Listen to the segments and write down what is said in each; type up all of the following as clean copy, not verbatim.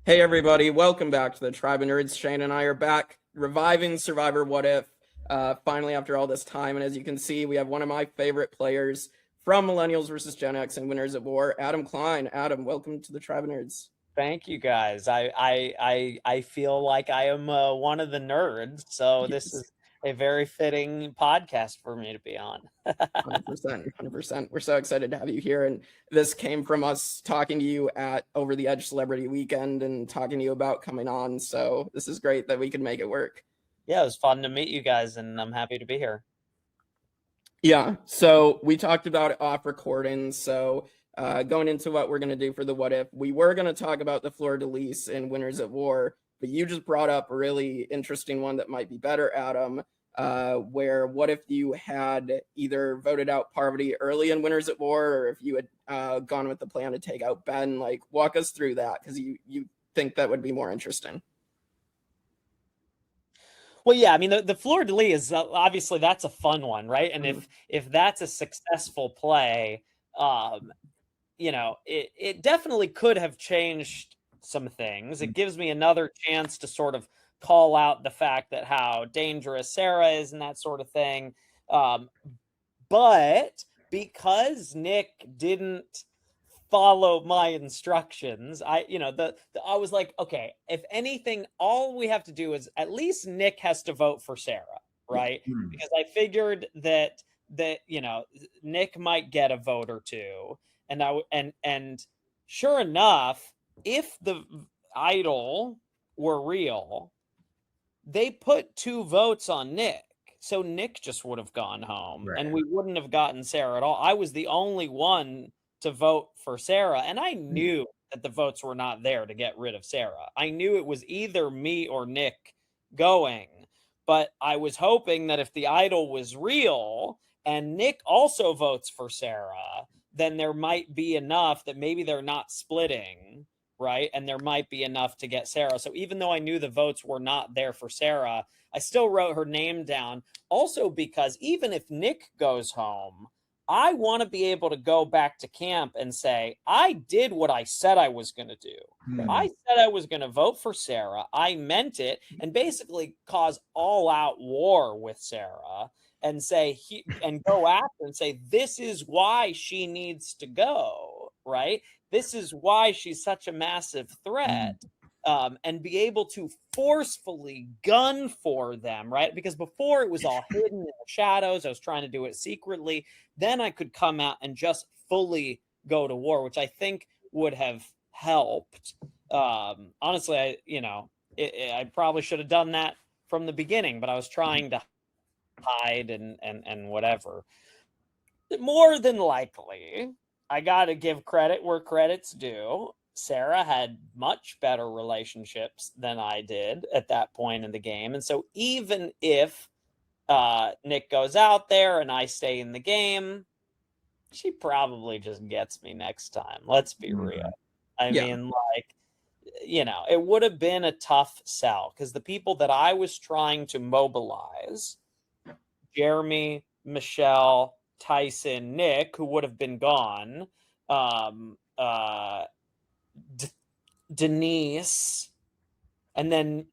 Hey everybody, welcome back to the Tribe of Nerds. Shane and I are back reviving Survivor What If, finally after all this time. And as you can see, we have one of my favorite players from Millennials versus Gen X and Winners at War, Adam Klein. Adam, welcome to the Tribe of Nerds. Thank you guys. I feel like I am one of the nerds, so this is a very fitting podcast for me to be on. 100%, 100%. We're so excited to have you here. And this came from us talking to you at Over the Edge Celebrity Weekend and talking to you about coming on. So this is great that we could make it work. Yeah, it was fun to meet you guys, and I'm happy to be here. Yeah, so we talked about it off recording. So going into what we're going to do for the What If, we were going to talk about the Fleur-de-Lis and Winners at War, but you just brought up a really interesting one that might be better, Adam, where what if you had either voted out Parvati early in Winners at War, or if you had gone with the plan to take out Ben? Like, walk us through that, because you think that would be more interesting. Well, yeah, I mean, the Fleur-de-Lis is obviously that's a fun one, right? And if that's a successful play, it definitely could have changed some things. It gives me another chance to sort of call out the fact that how dangerous Sarah is and that sort of thing. But because Nick didn't follow my instructions, I was like, okay, if anything, all we have to do is at least Nick has to vote for Sarah, right? Because I figured that Nick might get a vote or two. And sure enough, if the idol were real, they put 2 votes on Nick. So Nick just would have gone home, right, and we wouldn't have gotten Sarah at all. I was the only one to vote for Sarah, and I knew that the votes were not there to get rid of Sarah. I knew it was either me or Nick going, but I was hoping that if the idol was real and Nick also votes for Sarah, then there might be enough that maybe they're not splitting, right? And there might be enough to get Sarah. So even though I knew the votes were not there for Sarah, I still wrote her name down. Also because even if Nick goes home, I want to be able to go back to camp and say, I did what I said I was going to do. I said I was going to vote for Sarah. I meant it, and basically cause all out war with Sarah and and go after and say, this is why she needs to go, right? This is why she's such a massive threat. And be able to forcefully gun for them, right? Because before it was all hidden in the shadows. I was trying to do it secretly. Then I could come out and just fully go to war, which I think would have helped. Honestly, I probably should have done that from the beginning, but I was trying to hide and whatever. More than likely, I got to give credit where credit's due. Sarah had much better relationships than I did at that point in the game. And so even if Nick goes out there and I stay in the game, she probably just gets me next time. Let's be real. I mean, it would have been a tough sell because the people that I was trying to mobilize, Jeremy, Michelle, Tyson, Nick, who would have been gone, Denise, and then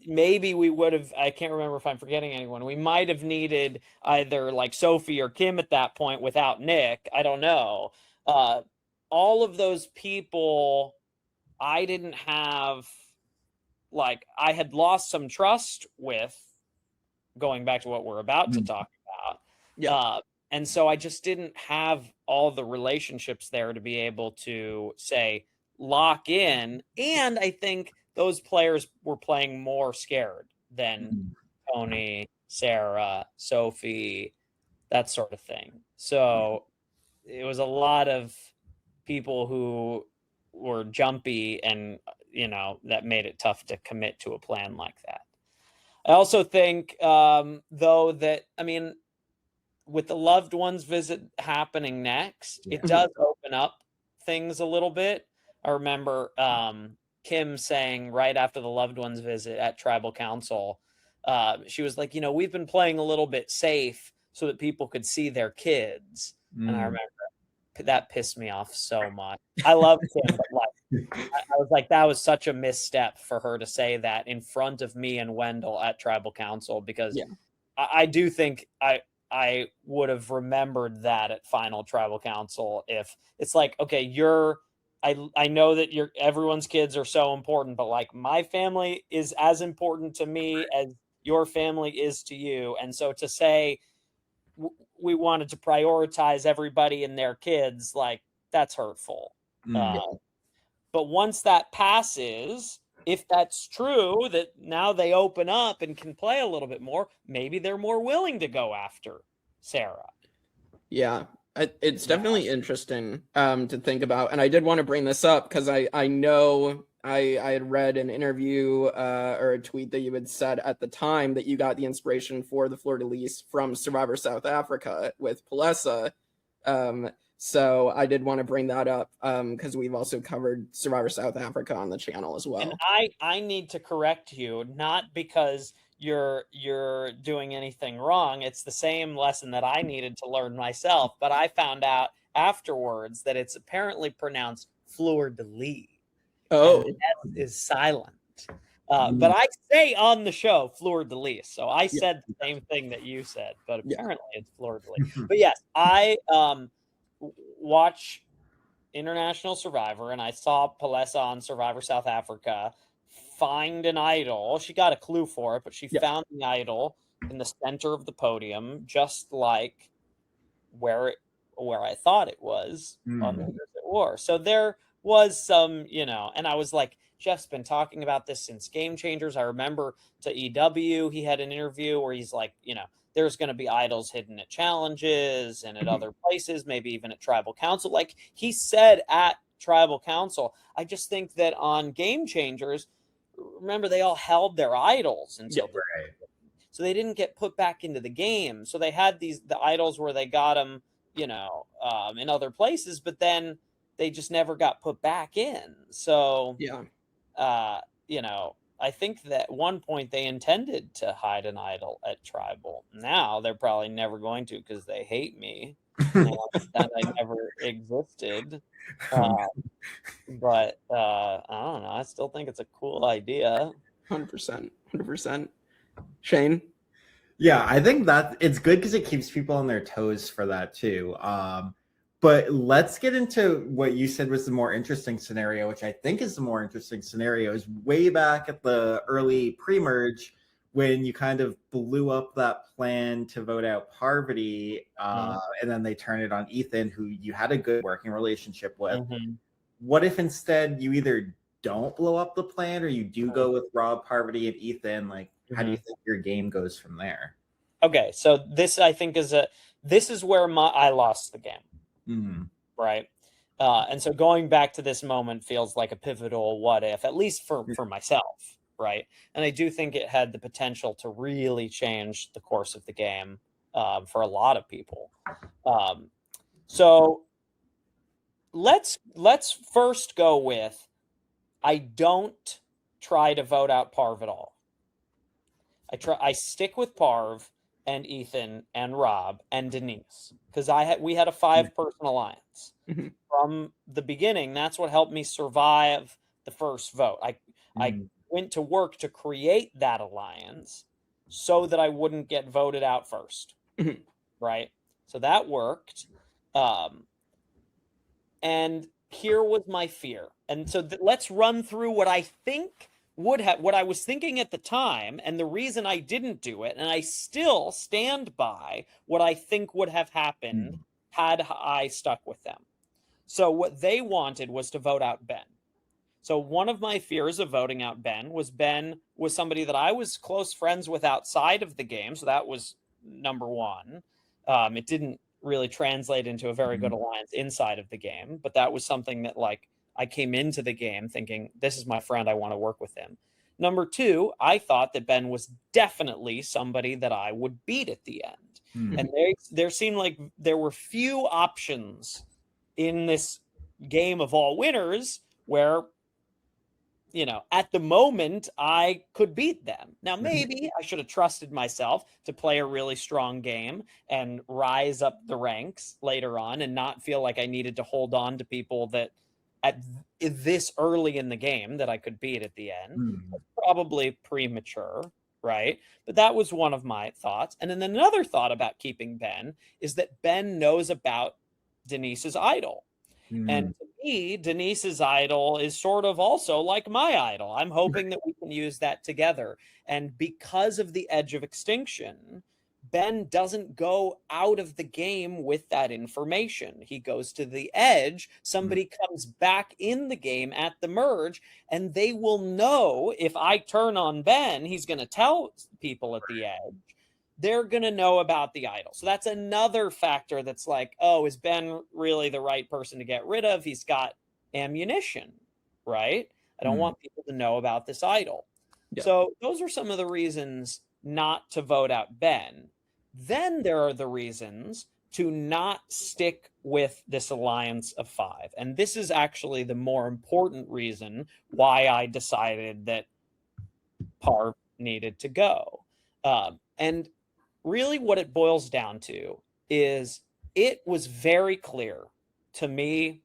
maybe we would have, I can't remember if I'm forgetting anyone. We might have needed either like Sophie or Kim at that point without Nick. I don't know. All of those people, I didn't have, I had lost some trust with, going back to what we're about to talk about. Yeah. And so I just didn't have all the relationships there to be able to say, lock in. And I think those players were playing more scared than Tony, Sarah, Sophie, that sort of thing. So it was a lot of people who were jumpy and, that made it tough to commit to a plan like that. I also think, though, that, with the loved ones visit happening next, it does open up things a little bit. I remember Kim saying right after the loved ones visit at Tribal Council, she was like, we've been playing a little bit safe so that people could see their kids. And I remember that pissed me off so much. I love Kim, but I was like, that was such a misstep for her to say that in front of me and Wendell at Tribal Council, because Yeah. I do think I would have remembered that at final Tribal Council. If it's like, okay, I know that everyone's kids are so important, but like my family is as important to me as your family is to you. And so to say we wanted to prioritize everybody and their kids, like that's hurtful. But once that passes, if that's true, that now they open up and can play a little bit more, maybe they're more willing to go after Sarah. Yeah, it's definitely interesting to think about. And I did want to bring this up because I know I had read an interview or a tweet that you had said at the time that you got the inspiration for the Fleur-de-Lis from Survivor South Africa with Palesa. So I did want to bring that up because we've also covered Survivor South Africa on the channel as well. And I need to correct you, not because you're doing anything wrong. It's the same lesson that I needed to learn myself, but I found out afterwards that it's apparently pronounced Fleur-de-Lis. Oh, and the S is silent. But I say on the show Fleur-de-Lis, so I said the same thing that you said, but apparently it's Fleur-de-Lis. But yes, I watch International Survivor, and I saw Palesa on Survivor South Africa find an idol. She got a clue for it, but she found the idol in the center of the podium, just like where I thought it was on Winners at War. So there was some, and I was like, Jeff's been talking about this since Game Changers. I remember to EW, he had an interview where he's like, there's going to be idols hidden at challenges and at other places, maybe even at Tribal Council. Like he said at Tribal Council, I just think that on Game Changers, remember they all held their idols until so they didn't get put back into the game. So they had the idols where they got them, in other places, but then they just never got put back in. So I think that at one point they intended to hide an idol at Tribal. Now they're probably never going to because they hate me and I never existed. But I don't know. I still think it's a cool idea. 100%. Shane? Yeah, I think that it's good because it keeps people on their toes for that too. But let's get into what you said was the more interesting scenario, which I think is the more interesting scenario, is way back at the early pre-merge when you kind of blew up that plan to vote out Parvati, and then they turned it on Ethan, who you had a good working relationship with. What if instead you either don't blow up the plan or you do go with Rob, Parvati, and Ethan? Like, how do you think your game goes from there? Okay, so this I think this is where I lost the game. Right. And so going back to this moment feels like a pivotal what if, at least for myself. Right. And I do think it had the potential to really change the course of the game for a lot of people. So let's first go with, I don't try to vote out Parv at all. I stick with Parv and Ethan and Rob and Denise, because we had a 5-person alliance from the beginning. That's what helped me survive the first vote. I went to work to create that alliance so that I wouldn't get voted out first. Right. So that worked. And here was my fear. And so let's run through what I think what I was thinking at the time, and the reason I didn't do it, and I still stand by what I think would have happened had I stuck with them. So what they wanted was to vote out Ben. So one of my fears of voting out Ben was somebody that I was close friends with outside of the game. So that was number one. It didn't really translate into a very good alliance inside of the game, but that was something that I came into the game thinking, this is my friend, I want to work with him. Number two, I thought that Ben was definitely somebody that I would beat at the end. And there seemed like there were few options in this game of all winners where, at the moment I could beat them. Now, maybe I should have trusted myself to play a really strong game and rise up the ranks later on and not feel like I needed to hold on to people that at this early in the game that I could beat at the end. Mm. Probably premature, right? But that was one of my thoughts. And then another thought about keeping Ben is that Ben knows about Denise's idol. And to me, Denise's idol is sort of also like my idol. I'm hoping that we can use that together. And because of the edge of extinction, Ben doesn't go out of the game with that information. He goes to the edge. Somebody comes back in the game at the merge, and they will know if I turn on Ben, he's going to tell people at the edge. They're going to know about the idol. So that's another factor that's like, oh, is Ben really the right person to get rid of? He's got ammunition, right? I don't want people to know about this idol. Yeah. So those are some of the reasons not to vote out Ben. Then there are the reasons to not stick with this alliance of 5. And this is actually the more important reason why I decided that Parv needed to go. And really what it boils down to is it was very clear to me,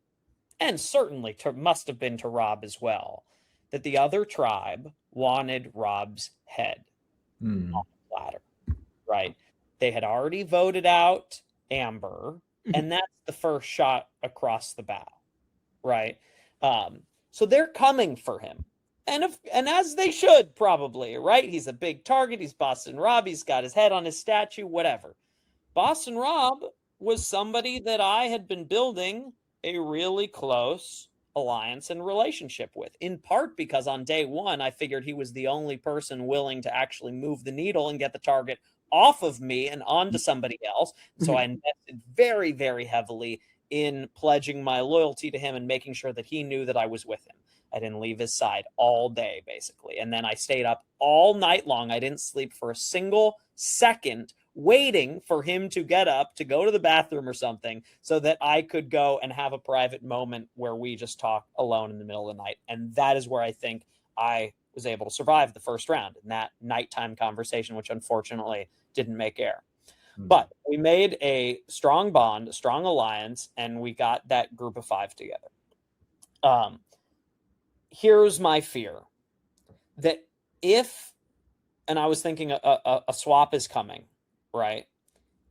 and certainly must have been to Rob as well, that the other tribe wanted Rob's head on the platter, right? They had already voted out Amber, and that's the first shot across the bow, right? So they're coming for him. And as they should probably, right? He's a big target. He's Boston Rob. He's got his head on his statue, whatever. Boston Rob was somebody that I had been building a really close alliance and relationship with, in part because on day one, I figured he was the only person willing to actually move the needle and get the target off of me and onto somebody else. So I invested very, very heavily in pledging my loyalty to him and making sure that he knew that I was with him. I didn't leave his side all day, basically. And then I stayed up all night long. I didn't sleep for a single second, waiting for him to get up to go to the bathroom or something so that I could go and have a private moment where we just talk alone in the middle of the night. And that is where I think I was able to survive the first round in that nighttime conversation, which unfortunately didn't make air. But we made a strong bond, a strong alliance, and we got that group of 5 together. Here's my fear that if, and I was thinking a swap is coming, right?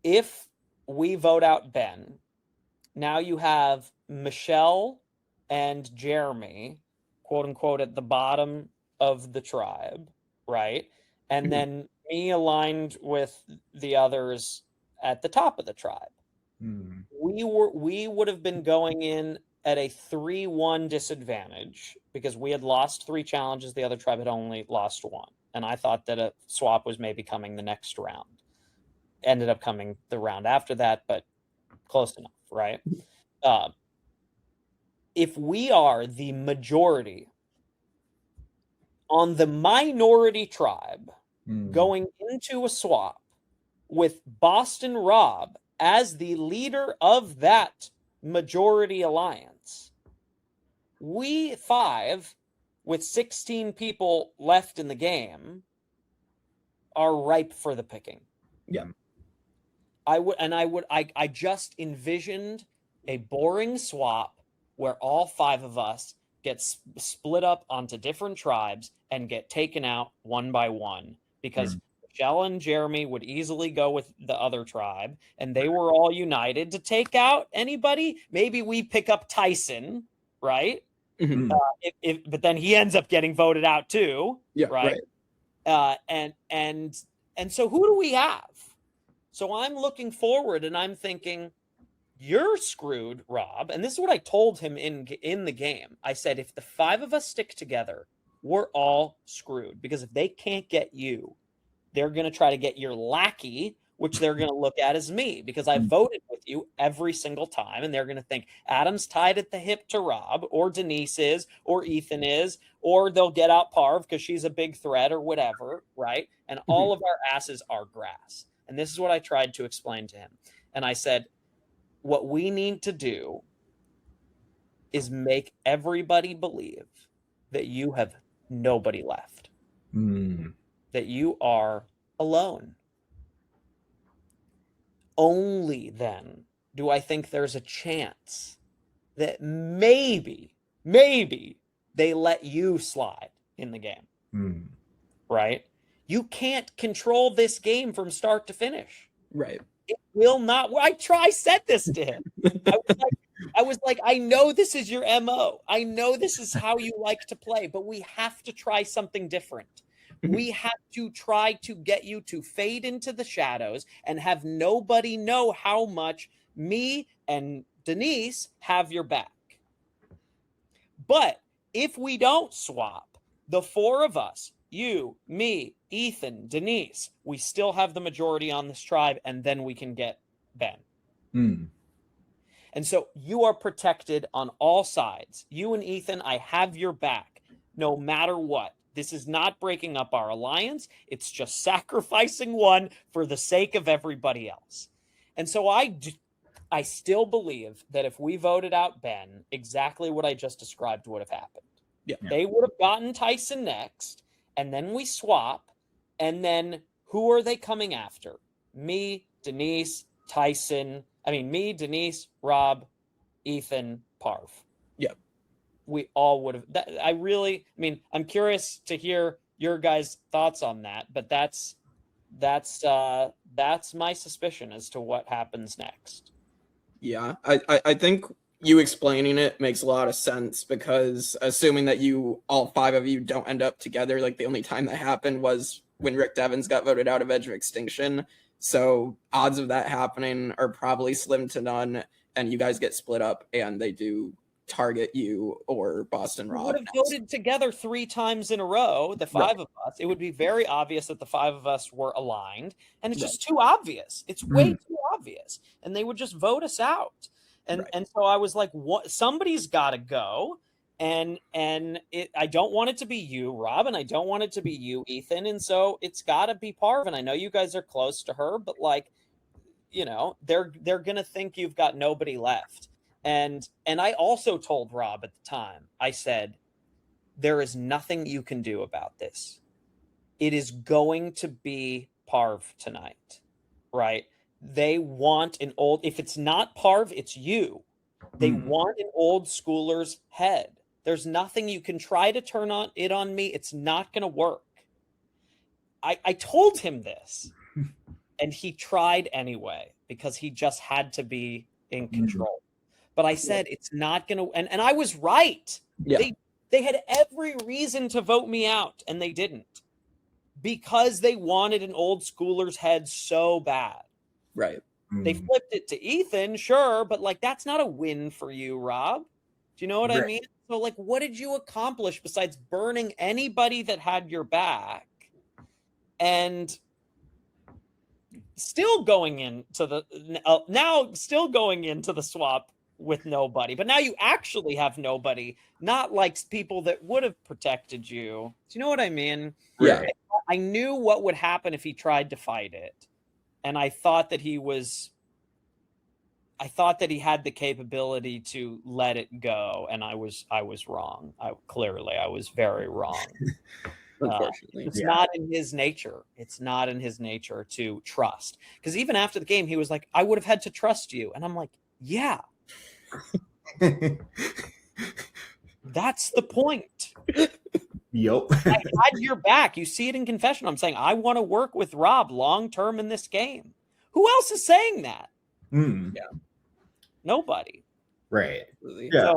If we vote out Ben, now you have Michelle and Jeremy, quote unquote, at the bottom of the tribe, right? And then me aligned with the others at the top of the tribe. We would have been going in at a 3-1 disadvantage because we had lost 3 challenges. The other tribe had only lost 1. And I thought that a swap was maybe coming the next round. Ended up coming the round after that, but close enough, right? If we are the majority on the minority tribe going into a swap with Boston Rob as the leader of that majority alliance, we 5 with 16 people left in the game are ripe for the picking. Yeah. I just envisioned a boring swap where all 5 of us get split up onto different tribes and get taken out one by one because Michelle and Jeremy would easily go with the other tribe, and they were all united to take out anybody. Maybe we pick up Tyson, right? But then he ends up getting voted out too, right? And so who do we have? So I'm looking forward, and I'm thinking, you're screwed, Rob. And this is what I told him in the game. I said, if the 5 of us stick together, we're all screwed, because if they can't get you, they're going to try to get your lackey, which they're going to look at as me, because I voted with you every single time. And they're going to think Adam's tied at the hip to Rob, or Denise is, or Ethan is, or they'll get out Parv because she's a big threat or whatever, right? And all of our asses are grass. And this is what I tried to explain to him. And I said, what we need to do is make everybody believe that you have nobody left. That you are alone. Only then do I think there's a chance that maybe maybe they let you slide in the game, Hmm. right? You can't control this game from start to finish. Right. It will not. I said this to him. I was like, I know this is your MO. I know this is how you like to play, but we have to try something different. We have to try to get you to fade into the shadows and have nobody know how much me and Denise have your back. But if we don't swap, the four of us, you, me, Ethan, Denise, we still have the majority on this tribe, and then we can get Ben. Hmm. And so you are protected on all sides. You and Ethan, I have your back no matter what. This is not breaking up our alliance. It's just sacrificing one for the sake of everybody else. And so I still believe that if we voted out Ben, exactly what I just described would have happened. Yeah. They would have gotten Tyson next, and then we swap, and then who are they coming after? Me, Denise, Tyson. Me, Denise, Rob, Ethan, Parv. Yep. We all would have. I'm curious to hear your guys' thoughts on that, but that's my suspicion as to what happens next. Yeah, I think you explaining it makes a lot of sense, because assuming that all five of you don't end up together, like the only time that happened was when Rick Devens got voted out of Edge of Extinction. So odds of that happening are probably slim to none, and you guys get split up and they do target you or Boston Rob. We would have voted together 3 times in a row, the 5 of us. It would be very obvious that the 5 of us were aligned, and it's just too obvious. It's way too obvious, and they would just vote us out. And so I was like, "What? Somebody's got to go." And I don't want it to be you, Rob, and I don't want it to be you, Ethan. And so it's got to be Parv. And I know you guys are close to her, but they're gonna think you've got nobody left. And I also told Rob at the time, I said, there is nothing you can do about this. It is going to be Parv tonight, right? They want if it's not Parv, it's you. They want an old schooler's head. There's nothing you can try to turn it on me. It's not going to work. I told him this, and he tried anyway, because he just had to be in control. But I said, it's not going to, and I was right. Yeah. They had every reason to vote me out, and they didn't, because they wanted an old schooler's head so bad. Right. They flipped it to Ethan, sure, but that's not a win for you, Rob. Do you know what I mean? So what did you accomplish besides burning anybody that had your back and still going into the swap with nobody? But now you actually have nobody, not like people that would have protected you. Do you know what I mean? Yeah. I knew what would happen if he tried to fight it. And I thought that he had the capability to let it go, and I was wrong. I was very wrong. Unfortunately, it's not in his nature. It's not in his nature to trust. Because even after the game, he was like, "I would have had to trust you," and I'm like, "Yeah, that's the point." Yep. I had your back. You see it in confession. I'm saying I want to work with Rob long term in this game. Who else is saying that? Yeah. Nobody. Right. Yeah.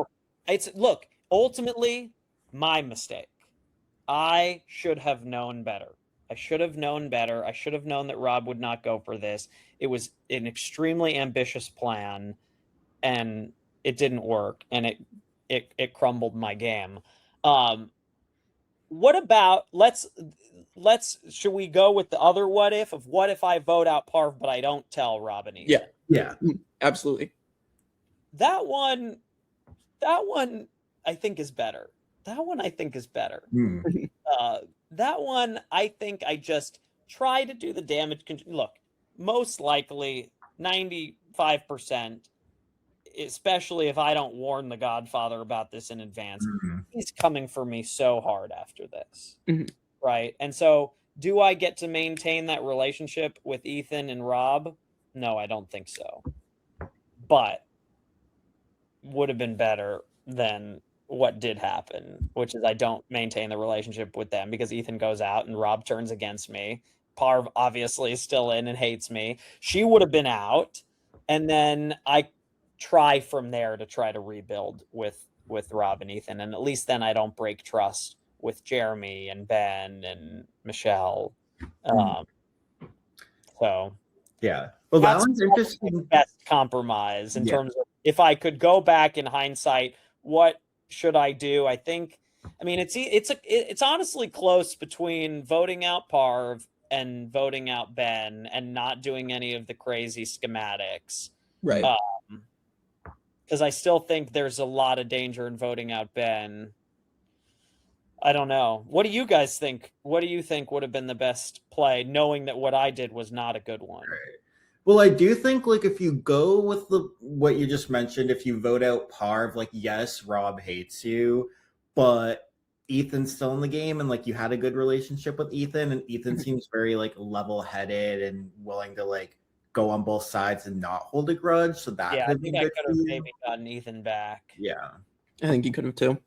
So ultimately, my mistake. I should have known better. I should have known better. I should have known that Rob would not go for this. It was an extremely ambitious plan, and it didn't work, and it crumbled my game. What about should we go with the other what if I vote out Parv but I don't tell Rob and Ethan? Yeah. Absolutely. That one I think is better. That one I think I just try to do the damage control. Look, most likely 95%, especially if I don't warn the Godfather about this in advance, he's coming for me so hard after this. Right? And so do I get to maintain that relationship with Ethan and Rob? No, I don't think so. But would have been better than what did happen, which is I don't maintain the relationship with them because Ethan goes out and Rob turns against me. Parv obviously is still in and hates me. She would have been out, and then I try from there to try to rebuild with Rob and Ethan, and at least then I don't break trust with Jeremy and Ben and Michelle. So yeah, well, that one's interesting. The best compromise in terms of if I could go back in hindsight, what should I do? I think, I mean, it's honestly close between voting out Parv and voting out Ben and not doing any of the crazy schematics, Right. Because I still think there's a lot of danger in voting out Ben. I don't know. What do you guys think? What do you think would have been the best play, knowing that what I did was not a good one? Right. Well, I do think, like, if you go with what you just mentioned, if you vote out Parv, like, yes, Rob hates you, but Ethan's still in the game, and, like, you had a good relationship with Ethan, and Ethan seems very, like, level-headed and willing to, like, go on both sides and not hold a grudge. So that I could think be I good could for have you. maybe gotten Ethan back. Yeah. I think you could have too.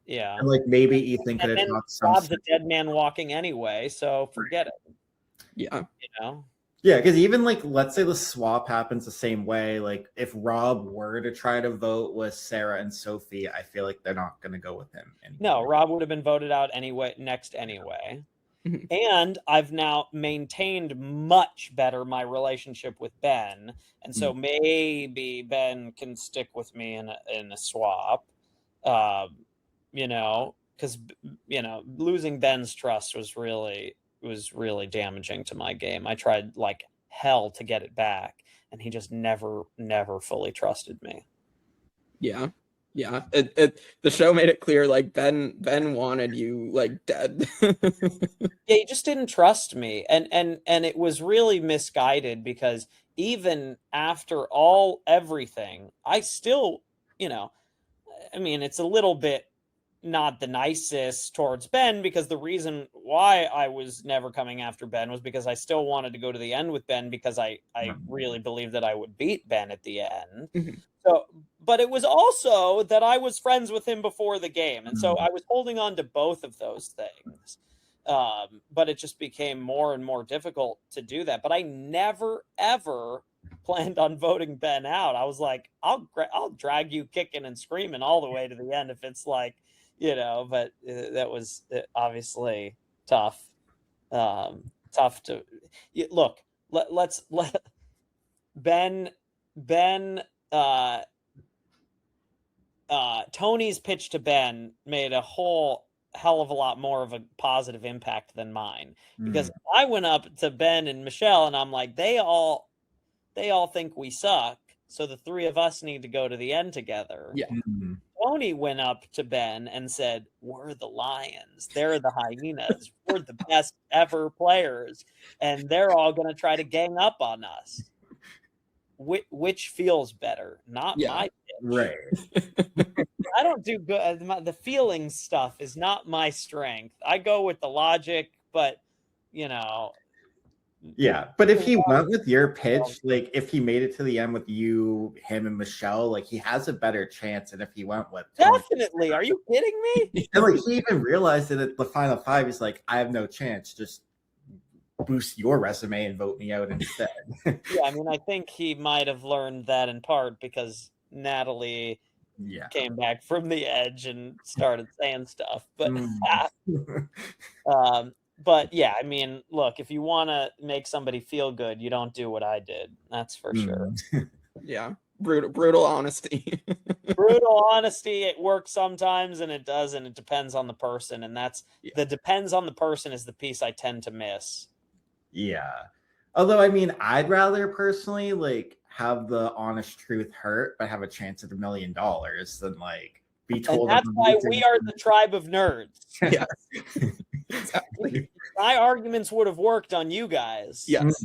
Yeah. And, like, maybe Ethan could have talked some Rob's a dead man walking anyway, so forget it. Yeah. You know? Yeah, because even, like, let's say the swap happens the same way. Like, if Rob were to try to vote with Sarah and Sophie, I feel like they're not going to go with him anymore. No, Rob would have been voted out anyway. And I've now maintained much better my relationship with Ben, and so maybe Ben can stick with me in a swap. You know, because losing Ben's trust was really damaging to my game. I tried like hell to get it back, and he just never fully trusted me. Yeah. The show made it clear, like, Ben wanted you, like, dead. Yeah, he just didn't trust me, and it was really misguided because even after everything, I still, I mean, it's a little bit not the nicest towards Ben, because the reason why I was never coming after Ben was because I still wanted to go to the end with Ben, because I really believed that I would beat Ben at the end. So, but it was also that I was friends with him before the game, and so I was holding on to both of those things. But it just became more and more difficult to do that. But I never ever planned on voting Ben out. I was like, I'll drag you kicking and screaming all the way to the end if it's like, but that was obviously tough. Tough to look. Let's Ben. Tony's pitch to Ben made a whole hell of a lot more of a positive impact than mine, because I went up to Ben and Michelle and I'm like, they all think we suck, so the three of us need to go to the end together. Yeah. Tony went up to Ben and said, we're the Lions, they're the Hyenas, we're the best ever players, and they're all going to try to gang up on us. Which feels better? Not my pitch. Right. I don't do good. The feeling stuff is not my strength. I go with the logic, but Yeah, but if he went with your pitch, like if he made it to the end with you, him, and Michelle, like he has a better chance than if he went with Tony. Definitely. Are you kidding me? And like he even realized that at the final five, he's like, I have no chance. Just boost your resume and vote me out instead. Yeah, I mean, I think he might have learned that in part because Natalie came back from the edge and started saying stuff. But but yeah, I mean, look, if you want to make somebody feel good, you don't do what I did. That's for sure. Yeah. Brutal honesty. Brutal honesty. It works sometimes and it doesn't. It depends on the person. And that's the depends on the person is the piece I tend to miss. Yeah. Although, I mean, I'd rather personally like have the honest truth hurt, but have a chance at $1 million than like be told. And that's why we are the tribe of nerds. Yes. Exactly. My arguments would have worked on you guys. Yes.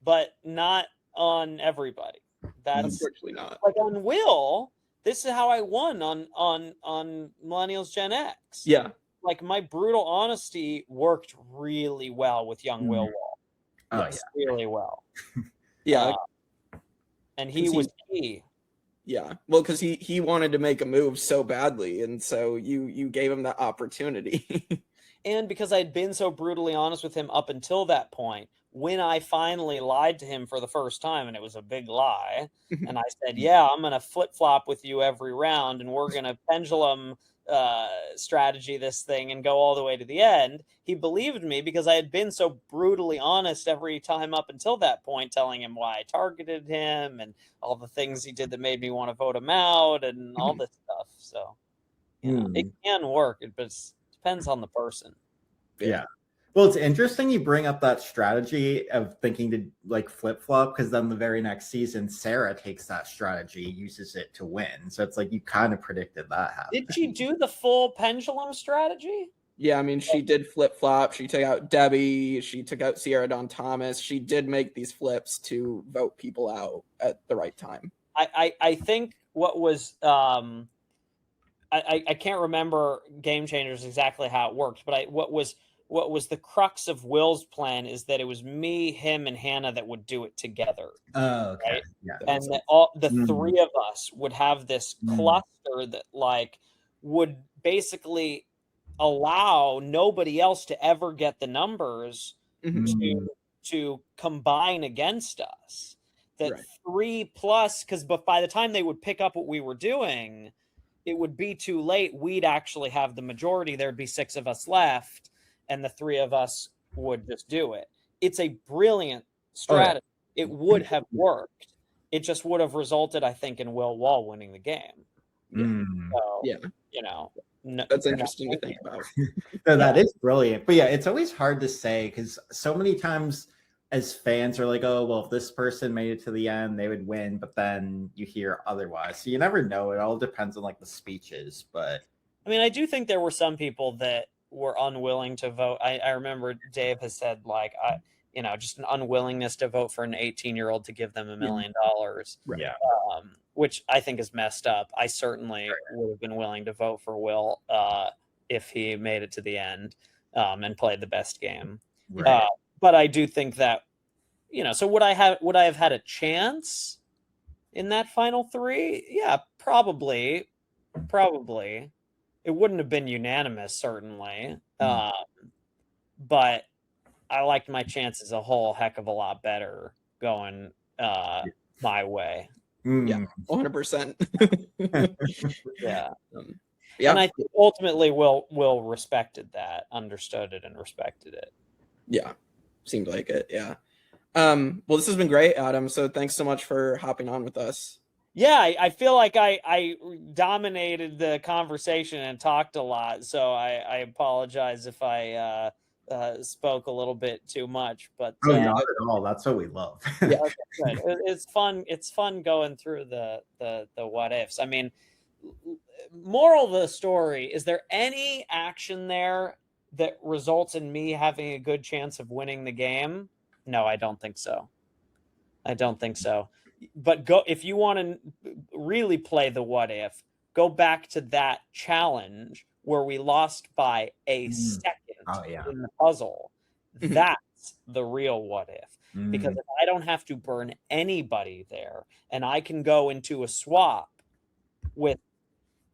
But not on everybody. That's unfortunately not. Like on Will, this is how I won on Millennials Gen X. Yeah. Like my brutal honesty worked really well with young Will Wall. Oh, really well. Yeah. And he was key. Yeah, well, because he wanted to make a move so badly, and so you gave him that opportunity. And because I'd been so brutally honest with him up until that point, when I finally lied to him for the first time, and it was a big lie, and I said, yeah, I'm going to flip-flop with you every round, and we're going to pendulum strategy this thing and go all the way to the end, he believed me because I had been so brutally honest every time up until that point, telling him why I targeted him and all the things he did that made me want to vote him out and all this stuff. So, you know, it can work, but it depends on the person. Yeah. Well, it's interesting you bring up that strategy of thinking to like flip-flop, because then the very next season, Sarah takes that strategy, uses it to win. So it's like you kind of predicted that happening. Did she do the full pendulum strategy? Yeah, I mean, she did flip-flop. She took out Debbie. She took out Sierra Dawn Thomas. She did make these flips to vote people out at the right time. I think what was I can't remember Game Changers exactly how it worked, but what was the crux of Will's plan is that it was me, him, and Hannah that would do it together. Oh, okay. Right? Yeah. And that all the three of us would have this cluster that like would basically allow nobody else to ever get the numbers to combine against us. That 3+, because by the time they would pick up what we were doing, it would be too late. We'd actually have the majority. There'd be 6 of us left, and the 3 of us would just do it. It's a brilliant strategy. It would have worked. It just would have resulted, I think, in Will Wall winning the game. So, you know, that's interesting to think about. No, that is brilliant. But yeah, it's always hard to say because so many times as fans are like, oh, well, if this person made it to the end, they would win. But then you hear otherwise. So you never know. It all depends on like the speeches. But I mean, I do think there were some people that were unwilling to vote. I remember Dave has said like, you know, just an unwillingness to vote for an 18-year-old to give them $1 million. Yeah. Which I think is messed up. I certainly would have been willing to vote for Will if he made it to the end and played the best game. But I do think that, you know, so would I have had a chance in that final 3? Yeah, probably. It wouldn't have been unanimous, certainly. But I liked my chances a whole heck of a lot better going my way. Yeah, 100%. Yeah. And I think ultimately Will respected that, understood it, and respected it. Yeah, seemed like it. Yeah. Well, this has been great, Adam. So thanks so much for hopping on with us. Yeah, I feel like I dominated the conversation and talked a lot. So I apologize if I spoke a little bit too much, but not at all. That's what we love. Yeah, okay, it's fun. It's fun going through the what ifs. I mean, moral of the story: is there any action there that results in me having a good chance of winning the game? No, I don't think so. But if you want to really play the what if, go back to that challenge where we lost by a second in the puzzle. That's the real what if. Because if I don't have to burn anybody there and I can go into a swap with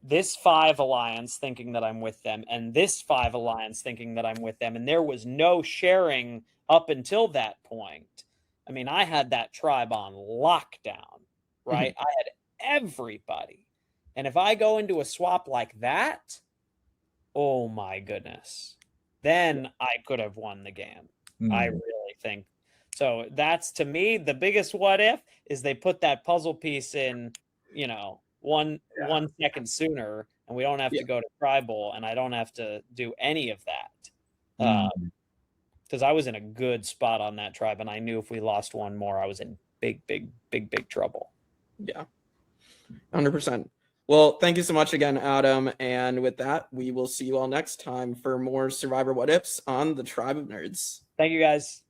this 5 alliance thinking that I'm with them and this 5 alliance thinking that I'm with them, and there was no sharing up until that point. I mean, I had that tribe on lockdown, right? I had everybody. And if I go into a swap like that, oh my goodness, then I could have won the game. I really think. So that's, to me, the biggest what if is they put that puzzle piece in, you know, one second sooner, and we don't have to go to tribal, and I don't have to do any of that. Because I was in a good spot on that tribe, and I knew if we lost one more, I was in big trouble. Yeah, 100%. Well, thank you so much again, Adam. And with that, we will see you all next time for more Survivor What Ifs on the Tribe of Nerds. Thank you, guys.